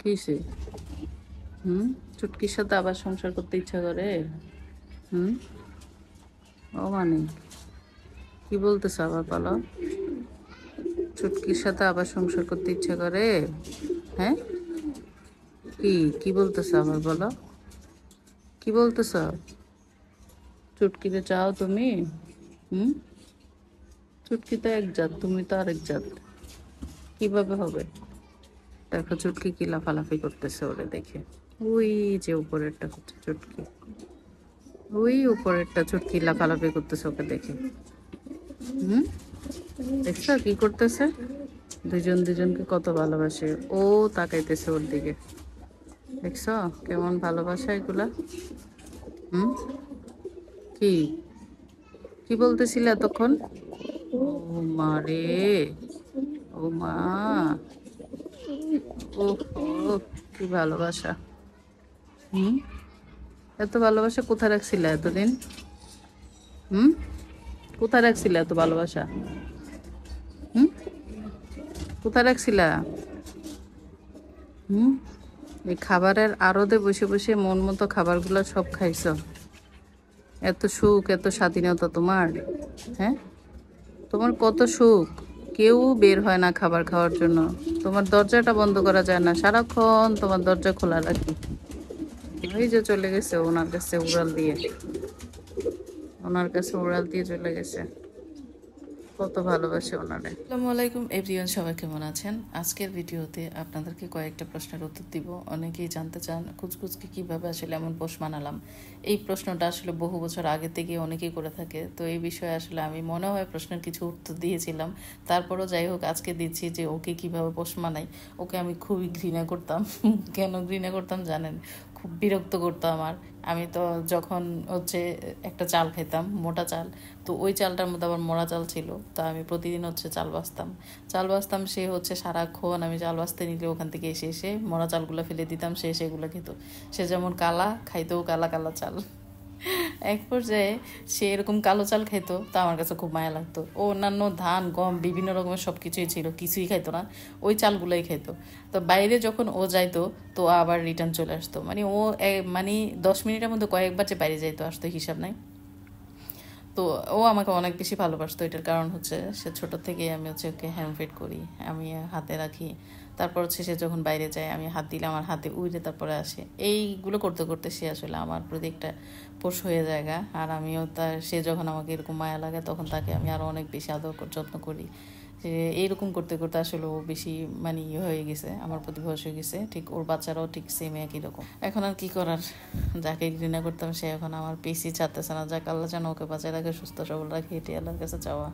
কিসে? হুম, চুটকির সাথে আবার সংসার করতে ইচ্ছা করে? হুম, ও মানে কি বলতেছে আবার বলো? চুটকির সাথে আবার সংসার করতে ইচ্ছা করে? হ্যাঁ, কি কি বলতেছে আবার বলো? কি বলতেছ? চুটকিরে চাও তুমি? হুম, চুটকি তো এক জাত, তুমি তো আরেক জাত, কিভাবে হবে? দেখো চুটকি কি লাফালাফি করতেছে ওরে দেখে। ওই যে উপরেরটা হচ্ছে চুটকি, ওই উপরেরটা চুটকি লাফালাফি করতেছে ওকে দেখে। হুম, দেখছো কি করতেছে? দুজন দুজনকে কত ভালোবাসে। ও তাকাইতেছে ওর দিকে, দেখছো কেমন ভালোবাসা এগুলা? হুম, কি কি বলতেছিলে এতক্ষণ? ও মা রে, ও মা, ও ও, কি ভালোবাসা! হুম, এত ভালোবাসা কোথায় রাখছিলে এতদিন? হুম, কোথায় রাখছিলে এত ভালোবাসা? হুম, কোথায় রাখছিলা? হুম, এই খাবারের আড়তে বসে বসে মন মতো খাবারগুলো সব খাইছো। এত সুখ, এত স্বাধীনতা তোমার। হ্যাঁ, তোমার কত সুখ। কেউ বের হয় না খাবার খাওয়ার জন্য। তোমার দরজাটা বন্ধ করা যায় না, সারাক্ষণ তোমার দরজা খোলা রাখি। ওই যে চলে গেছে ওনার কাছে উড়াল দিয়ে, ওনার কাছে উড়াল দিয়ে চলে গেছে। কত ভালোবাসে ওনারে। আসসালামু আলাইকুম এভরিওয়ান, সবাই কেমন আছেন? আজকের ভিডিওতে আপনাদেরকে কয়েকটা প্রশ্নের উত্তর দিব। অনেকেই জানতে চান কুচকুচকে কিভাবে আসলে এমন পোষ মানালাম। এই প্রশ্নটা আসলে বহু বছর আগে থেকে অনেকেই করে থাকে, তো এই বিষয়ে আসলে আমি মনে হয় প্রশ্নের কিছু উত্তর দিয়েছিলাম। তারপরও যাই হোক, আজকে দিচ্ছি যে ওকে কিভাবে পোষ মানাই। ওকে আমি খুবই ঘৃণা করতাম। কেন ঘৃণা করতাম জানেন? খুব বিরক্ত করতো আমার। আমি তো যখন হচ্ছে একটা চাল খেতাম, মোটা চাল, তো ওই চালটার মধ্যে আবার মরা চাল ছিল। তা আমি প্রতিদিন হচ্ছে চাল বাছতাম, সে হচ্ছে সারাক্ষণ আমি চাল বাছতে নিলে ওখান থেকে এসে এসে মরা চালগুলো ফেলে দিতাম, সে সেগুলো খেত। সে যেমন কালা খাইতেও কালা কালা চাল। এক পর্যায়ে সে এরকম কালো চাল খাইতো, তা আমার কাছে খুব মায়া লাগতো। ও অন্যান্য ধান গম বিভিন্ন রকমের সব কিছুই ছিল, কিছুই খাইতো না, ওই চালগুলোই খাইতো। তো বাইরে যখন ও যাইতো, তো আবার রিটার্ন চলে আসতো। মানে ও মানে 10 মিনিটের মধ্যে কয়েকবার যে বাইরে যাইতো আসতো হিসাব নাই। তো ও আমাকে অনেক বেশি ভালোবাসতো। এটার কারণ হচ্ছে সে ছোট থেকেই আমি হচ্ছে ওকে হ্যান্ড ফিড করি, আমি হাতে রাখি। তারপর হচ্ছে সে যখন বাইরে যায় আমি হাত দিলে আমার হাতে উড়ে তারপরে আসে। এইগুলো করতে করতে সে আসলে আমার প্রতি একটা পোষ হয়ে জায়গা। আর আমিও তার, সে যখন আমাকে এরকম মায়া লাগে তখন তাকে আমি আরও অনেক বেশি আদর যত্ন করি। যে এইরকম করতে করতে আসলে ও বেশি মানে ইয়ে হয়ে গেছে, আমার প্রতি ভরসা হয়ে গেছে। ঠিক ওর বাচ্চারাও ঠিক সেম একই রকম। এখন আর কি করার, যাকে ঘৃণা করতাম সে এখন আমার পিসি ছাড়তেছে না। যাক, আল্লাহ যেন ওকে বাঁচায় রাখে, সুস্থ সবল রাখে, এটি আল্লাহর কাছে চাওয়া।